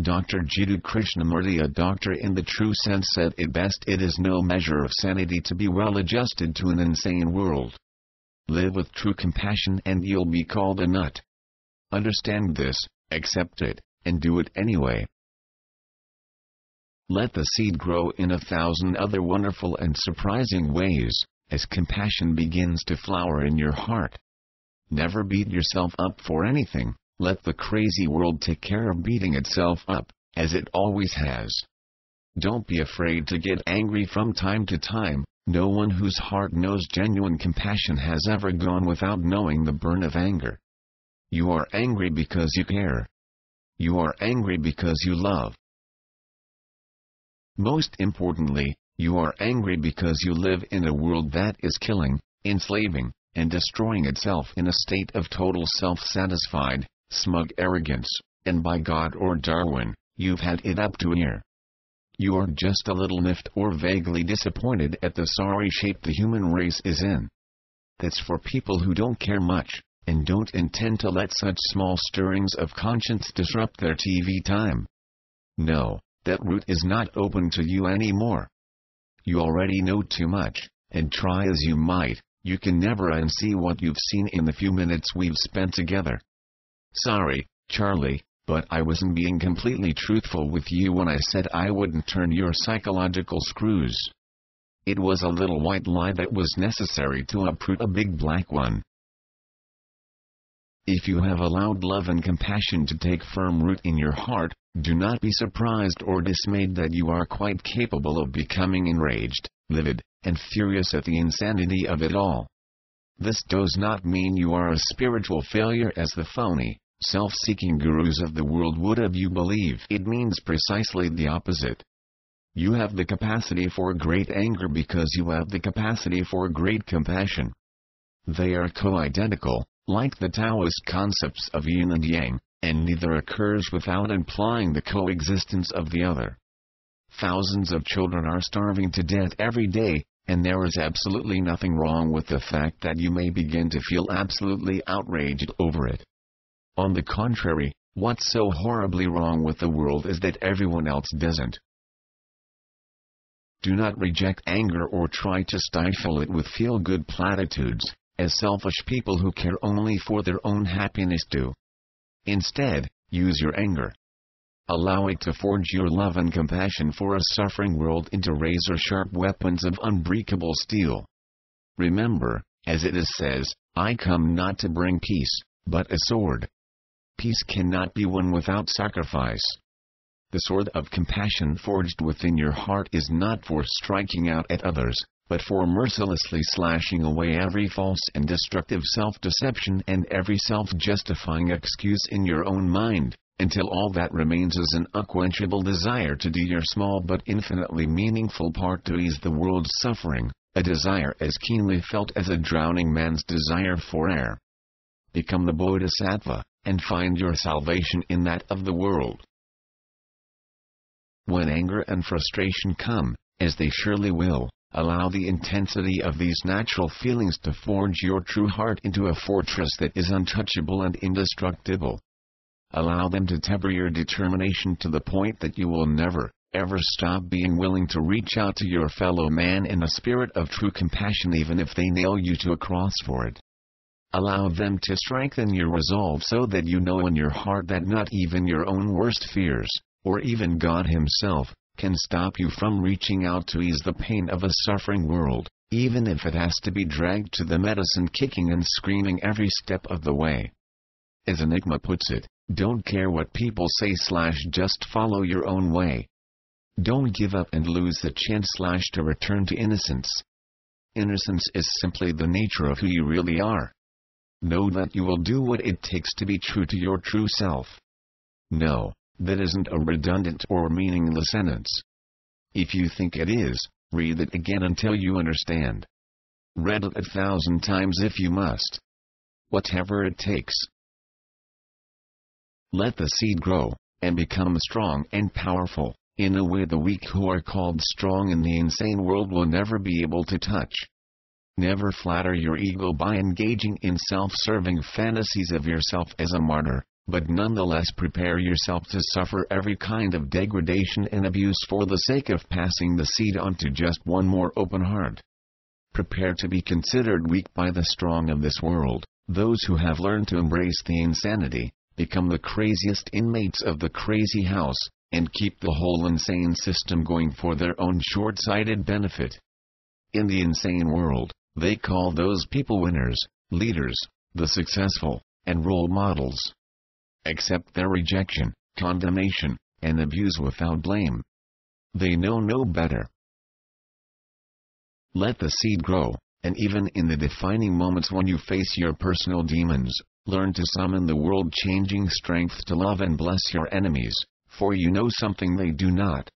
Dr. Jiddu Krishnamurti, a doctor in the true sense, said it best: it is no measure of sanity to be well adjusted to an insane world. Live with true compassion and you'll be called a nut. Understand this, accept it, and do it anyway. Let the seed grow in 1,000 other wonderful and surprising ways, as compassion begins to flower in your heart. Never beat yourself up for anything. Let the crazy world take care of beating itself up, as it always has. Don't be afraid to get angry from time to time. No one whose heart knows genuine compassion has ever gone without knowing the burn of anger. You are angry because you care. You are angry because you love. Most importantly, you are angry because you live in a world that is killing, enslaving, and destroying itself in a state of total self-satisfied, smug arrogance, and by God or Darwin, you've had it up to here. You are just a little miffed or vaguely disappointed at the sorry shape the human race is in. That's for people who don't care much, and don't intend to let such small stirrings of conscience disrupt their TV time. No, that route is not open to you anymore. You already know too much, and try as you might, you can never unsee what you've seen in the few minutes we've spent together. Sorry, Charlie, but I wasn't being completely truthful with you when I said I wouldn't turn your psychological screws. It was a little white lie that was necessary to uproot a big black one. If you have allowed love and compassion to take firm root in your heart, do not be surprised or dismayed that you are quite capable of becoming enraged, livid, and furious at the insanity of it all. This does not mean you are a spiritual failure as the phony, self-seeking gurus of the world would have you believe. It means precisely the opposite. You have the capacity for great anger because you have the capacity for great compassion. They are co-identical, like the Taoist concepts of yin and yang, and neither occurs without implying the coexistence of the other. Thousands of children are starving to death every day, and there is absolutely nothing wrong with the fact that you may begin to feel absolutely outraged over it. On the contrary, what's so horribly wrong with the world is that everyone else doesn't. Do not reject anger or try to stifle it with feel-good platitudes, as selfish people who care only for their own happiness do. Instead, use your anger. Allow it to forge your love and compassion for a suffering world into razor-sharp weapons of unbreakable steel. Remember, as it says, I come not to bring peace, but a sword. Peace cannot be won without sacrifice. The sword of compassion forged within your heart is not for striking out at others, but for mercilessly slashing away every false and destructive self-deception and every self-justifying excuse in your own mind, until all that remains is an unquenchable desire to do your small but infinitely meaningful part to ease the world's suffering, a desire as keenly felt as a drowning man's desire for air. Become the Bodhisattva, and find your salvation in that of the world. When anger and frustration come, as they surely will, allow the intensity of these natural feelings to forge your true heart into a fortress that is untouchable and indestructible. Allow them to temper your determination to the point that you will never, ever stop being willing to reach out to your fellow man in a spirit of true compassion even if they nail you to a cross for it. Allow them to strengthen your resolve so that you know in your heart that not even your own worst fears, or even God Himself, can stop you from reaching out to ease the pain of a suffering world, even if it has to be dragged to the medicine kicking and screaming every step of the way. As Enigma puts it, don't care what people say / just follow your own way. Don't give up and lose the chance / to return to innocence. Innocence is simply the nature of who you really are. Know that you will do what it takes to be true to your true self. No, that isn't a redundant or meaningless sentence. If you think it is, read it again until you understand. Read it 1,000 times if you must. Whatever it takes. Let the seed grow, and become strong and powerful, in a way the weak who are called strong in the insane world will never be able to touch. Never flatter your ego by engaging in self-serving fantasies of yourself as a martyr, but nonetheless prepare yourself to suffer every kind of degradation and abuse for the sake of passing the seed on to just one more open heart. Prepare to be considered weak by the strong of this world. Those who have learned to embrace the insanity, become the craziest inmates of the crazy house, and keep the whole insane system going for their own short-sighted benefit. In the insane world, they call those people winners, leaders, the successful, and role models. Accept their rejection, condemnation, and abuse without blame. They know no better. Let the seed grow, and even in the defining moments when you face your personal demons, learn to summon the world-changing strength to love and bless your enemies, for you know something they do not.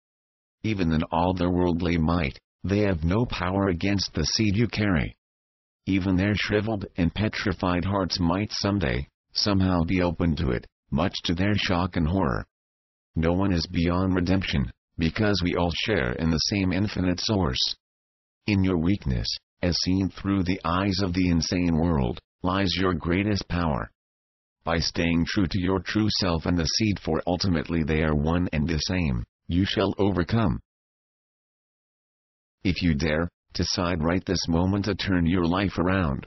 Even in all their worldly might, they have no power against the seed you carry. Even their shriveled and petrified hearts might someday, somehow be open to it, much to their shock and horror. No one is beyond redemption, because we all share in the same infinite source. In your weakness, as seen through the eyes of the insane world, lies your greatest power. By staying true to your true self and the seed, for ultimately they are one and the same, you shall overcome. If you dare, decide right this moment to turn your life around.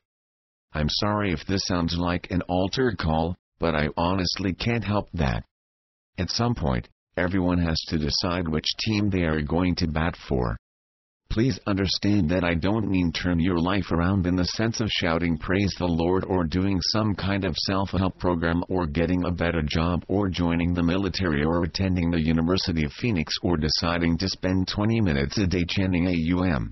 I'm sorry if this sounds like an altar call, but I honestly can't help that. At some point, everyone has to decide which team they are going to bat for. Please understand that I don't mean turn your life around in the sense of shouting praise the Lord or doing some kind of self-help program or getting a better job or joining the military or attending the University of Phoenix or deciding to spend 20 minutes a day chanting AUM.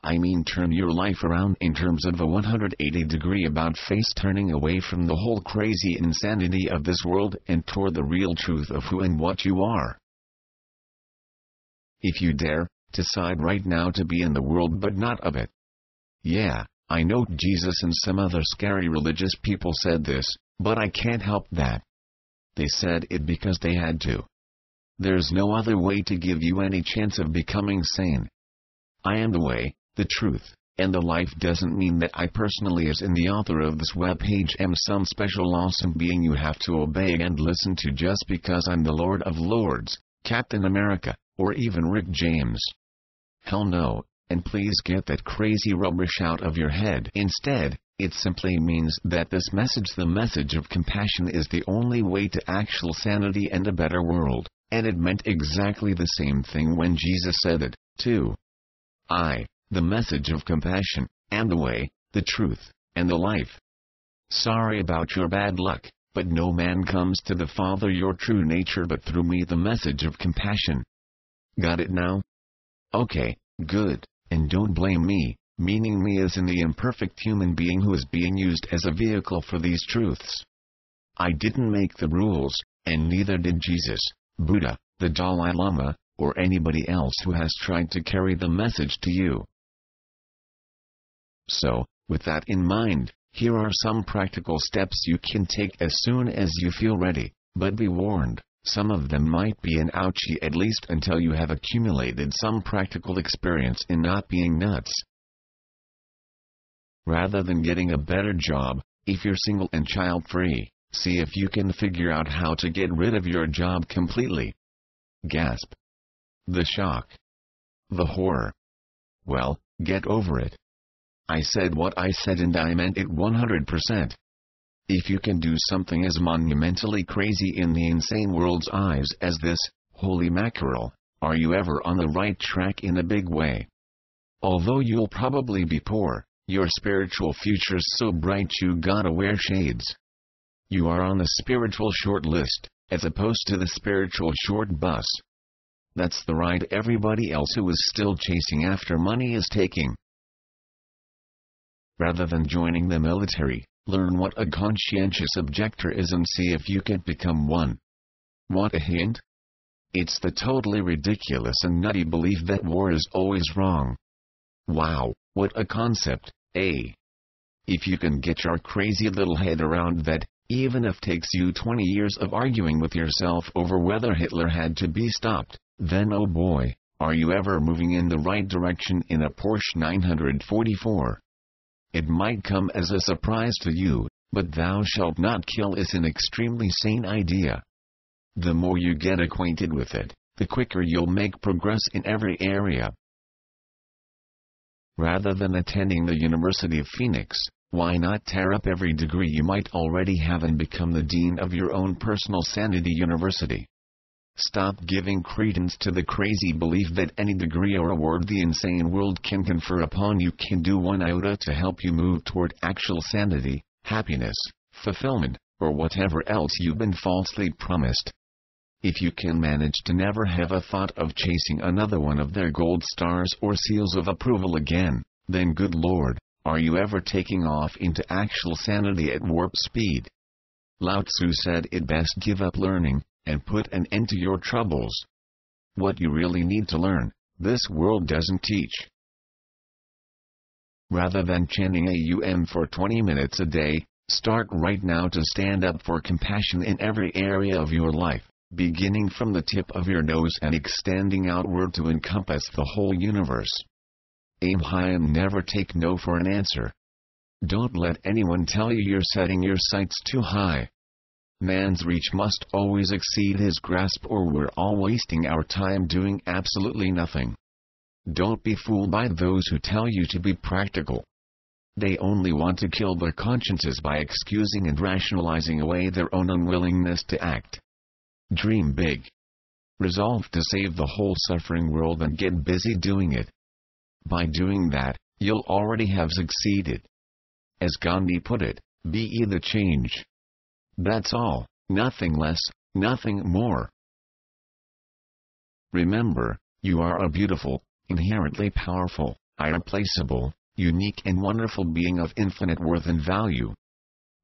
I mean turn your life around in terms of a 180-degree about-face, turning away from the whole crazy insanity of this world and toward the real truth of who and what you are. If you dare, decide right now to be in the world but not of it. Yeah, I know Jesus and some other scary religious people said this, but I can't help that. They said it because they had to. There's no other way to give you any chance of becoming sane. I am the way, the truth, and the life doesn't mean that I personally, as in the author of this webpage, am some special awesome being you have to obey and listen to just because I'm the Lord of Lords, Captain America, or even Rick James. Hell no, and please get that crazy rubbish out of your head. Instead, it simply means that this message, the message of compassion, is the only way to actual sanity and a better world, and it meant exactly the same thing when Jesus said it, too. I, the message of compassion, am the way, the truth, and the life. Sorry about your bad luck, but no man comes to the Father, your true nature, but through me, the message of compassion. Got it now? Okay, good, and don't blame me, meaning me as in the imperfect human being who is being used as a vehicle for these truths. I didn't make the rules, and neither did Jesus, Buddha, the Dalai Lama, or anybody else who has tried to carry the message to you. So, with that in mind, here are some practical steps you can take as soon as you feel ready, but be warned. Some of them might be an ouchie, at least until you have accumulated some practical experience in not being nuts. Rather than getting a better job, if you're single and child-free, see if you can figure out how to get rid of your job completely. Gasp. The shock. The horror. Well, get over it. I said what I said and I meant it 100%. If you can do something as monumentally crazy in the insane world's eyes as this, holy mackerel, are you ever on the right track in a big way? Although you'll probably be poor, your spiritual future's so bright you gotta wear shades. You are on the spiritual short list, as opposed to the spiritual short bus. That's the ride everybody else who is still chasing after money is taking. Rather than joining the military, learn what a conscientious objector is and see if you can become one. Want a hint? It's the totally ridiculous and nutty belief that war is always wrong. Wow, what a concept, eh? If you can get your crazy little head around that, even if it takes you 20 years of arguing with yourself over whether Hitler had to be stopped, then oh boy, are you ever moving in the right direction in a Porsche 944. It might come as a surprise to you, but thou shalt not kill is an extremely sane idea. The more you get acquainted with it, the quicker you'll make progress in every area. Rather than attending the University of Phoenix, why not tear up every degree you might already have and become the dean of your own personal Sanity University? Stop giving credence to the crazy belief that any degree or award the insane world can confer upon you can do one iota to help you move toward actual sanity, happiness, fulfillment, or whatever else you've been falsely promised. If you can manage to never have a thought of chasing another one of their gold stars or seals of approval again, then good Lord, are you ever taking off into actual sanity at warp speed? Lao Tzu said it best: give up learning, and put an end to your troubles. What you really need to learn, this world doesn't teach. Rather than chanting AUM for 20 minutes a day, start right now to stand up for compassion in every area of your life, beginning from the tip of your nose and extending outward to encompass the whole universe. Aim high and never take no for an answer. Don't let anyone tell you you're setting your sights too high. Man's reach must always exceed his grasp, or we're all wasting our time doing absolutely nothing. Don't be fooled by those who tell you to be practical. They only want to kill their consciences by excusing and rationalizing away their own unwillingness to act. Dream big. Resolve to save the whole suffering world and get busy doing it. By doing that, you'll already have succeeded. As Gandhi put it, be ye the change. That's all, nothing less, nothing more. Remember, you are a beautiful, inherently powerful, irreplaceable, unique and wonderful being of infinite worth and value.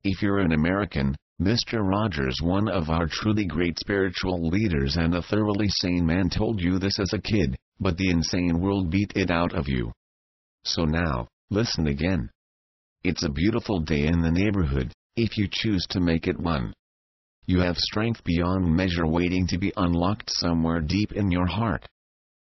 If you're an American, Mr. Rogers, one of our truly great spiritual leaders and a thoroughly sane man, told you this as a kid, but the insane world beat it out of you. So now, listen again. It's a beautiful day in the neighborhood, if you choose to make it one. You have strength beyond measure waiting to be unlocked somewhere deep in your heart.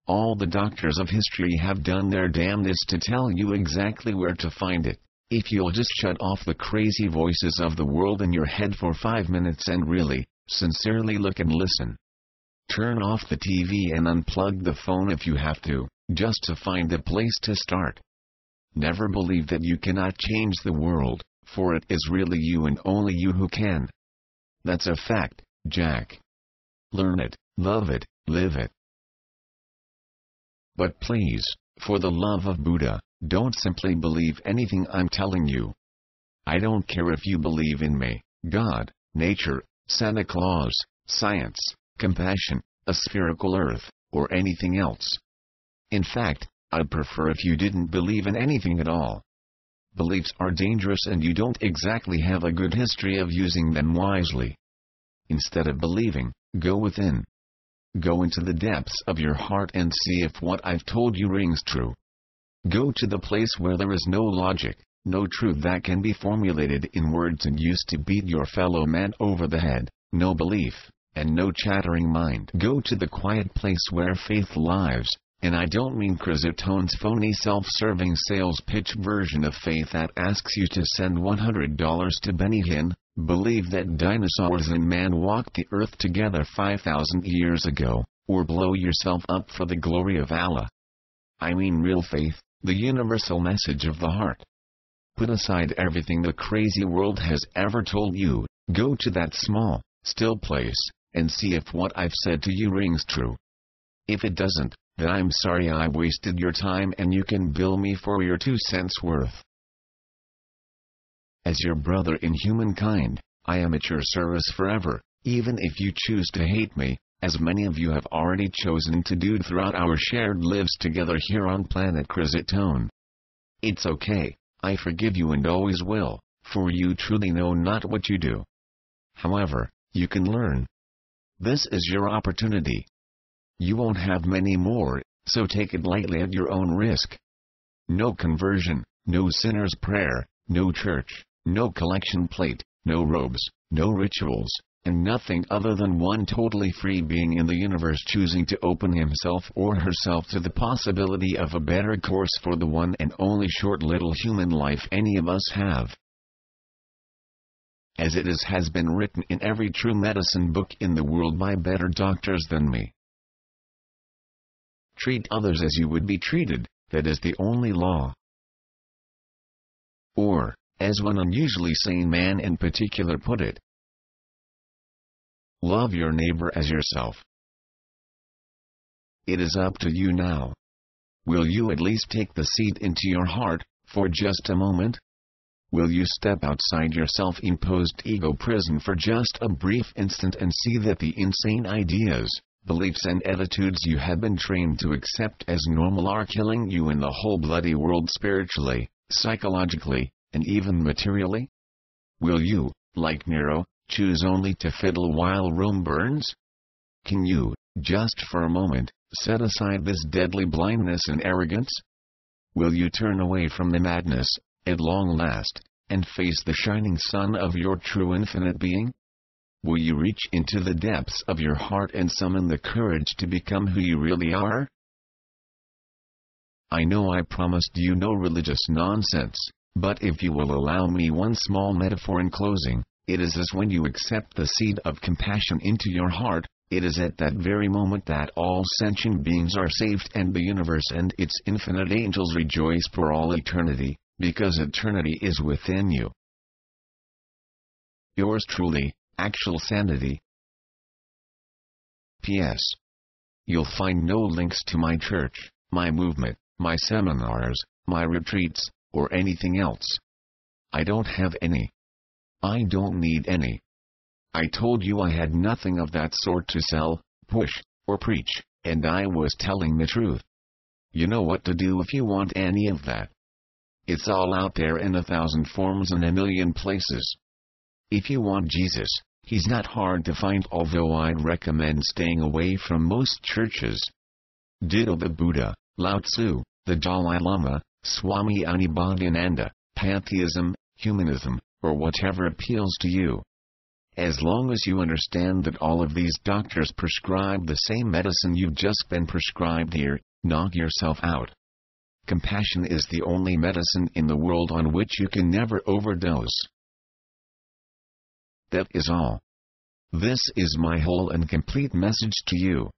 All the doctors of history have done their damnedest to tell you exactly where to find it. If you'll just shut off the crazy voices of the world in your head for 5 minutes and really, sincerely look and listen. Turn off the TV and unplug the phone if you have to, just to find a place to start. Never believe that you cannot change the world, for it is really you and only you who can. That's a fact, Jack. Learn it, love it, live it. But please, for the love of Buddha, don't simply believe anything I'm telling you. I don't care if you believe in me, God, nature, Santa Claus, science, compassion, a spherical earth, or anything else. In fact, I'd prefer if you didn't believe in anything at all. Beliefs are dangerous and you don't exactly have a good history of using them wisely. Instead of believing, go within. Go into the depths of your heart and see if what I've told you rings true. Go to the place where there is no logic, no truth that can be formulated in words and used to beat your fellow man over the head, no belief, and no chattering mind. Go to the quiet place where faith lives, and I don't mean Chrysitone's phony self-serving sales pitch version of faith that asks you to send $100 to Benny Hinn, believe that dinosaurs and man walked the earth together 5,000 years ago, or blow yourself up for the glory of Allah. I mean real faith, the universal message of the heart. Put aside everything the crazy world has ever told you, go to that small, still place, and see if what I've said to you rings true. If it doesn't, then I'm sorry I wasted your time and you can bill me for your 2 cents worth. As your brother in humankind, I am at your service forever, even if you choose to hate me, as many of you have already chosen to do throughout our shared lives together here on planet Chrysitone. It's okay, I forgive you and always will, for you truly know not what you do. However, you can learn. This is your opportunity. You won't have many more, so take it lightly at your own risk. No conversion, no sinner's prayer, no church, no collection plate, no robes, no rituals, and nothing other than one totally free being in the universe choosing to open himself or herself to the possibility of a better course for the one and only short little human life any of us have. As it has been written in every true medicine book in the world by better doctors than me. Treat others as you would be treated, that is the only law. Or, as one unusually sane man in particular put it, love your neighbor as yourself. It is up to you now. Will you at least take the seat into your heart, for just a moment? Will you step outside your self-imposed ego prison for just a brief instant and see that the insane ideas, beliefs and attitudes you have been trained to accept as normal are killing you in the whole bloody world spiritually, psychologically, and even materially? Will you, like Nero, choose only to fiddle while Rome burns? Can you, just for a moment, set aside this deadly blindness and arrogance? Will you turn away from the madness, at long last, and face the shining sun of your true infinite being? Will you reach into the depths of your heart and summon the courage to become who you really are? I know I promised you no religious nonsense, but if you will allow me one small metaphor in closing, it is as when you accept the seed of compassion into your heart, it is at that very moment that all sentient beings are saved and the universe and its infinite angels rejoice for all eternity, because eternity is within you. Yours truly, Actual Sanity. P.S. You'll find no links to my church, my movement, my seminars, my retreats, or anything else. I don't have any. I don't need any. I told you I had nothing of that sort to sell, push, or preach, and I was telling the truth. You know what to do if you want any of that. It's all out there in 1,000 forms in a million places. If you want Jesus, he's not hard to find, although I'd recommend staying away from most churches. Ditto the Buddha, Lao Tzu, the Dalai Lama, Swami Anibodhananda, pantheism, humanism, or whatever appeals to you. As long as you understand that all of these doctors prescribe the same medicine you've just been prescribed here, knock yourself out. Compassion is the only medicine in the world on which you can never overdose. That is all. This is my whole and complete message to you.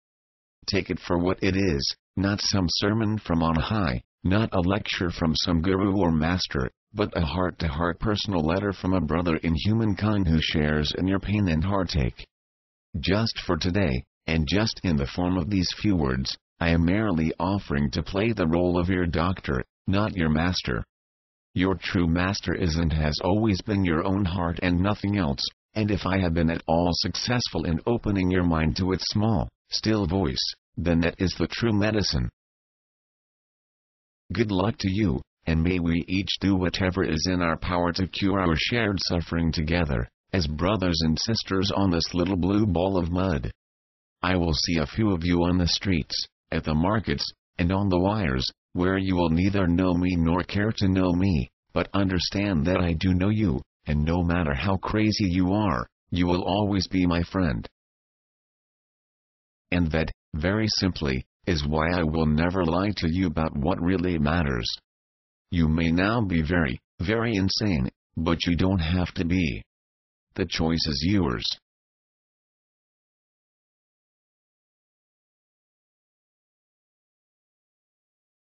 Take it for what it is, not some sermon from on high, not a lecture from some guru or master, but a heart-to-heart personal letter from a brother in humankind who shares in your pain and heartache. Just for today, and just in the form of these few words, I am merely offering to play the role of your doctor, not your master. Your true master is and has always been your own heart and nothing else, and if I have been at all successful in opening your mind to its small, still voice, then that is the true medicine. Good luck to you, and may we each do whatever is in our power to cure our shared suffering together, as brothers and sisters on this little blue ball of mud. I will see a few of you on the streets, at the markets, and on the wires, where you will neither know me nor care to know me, but understand that I do know you, and no matter how crazy you are, you will always be my friend. And that, very simply, is why I will never lie to you about what really matters. You may now be very, very insane, but you don't have to be. The choice is yours.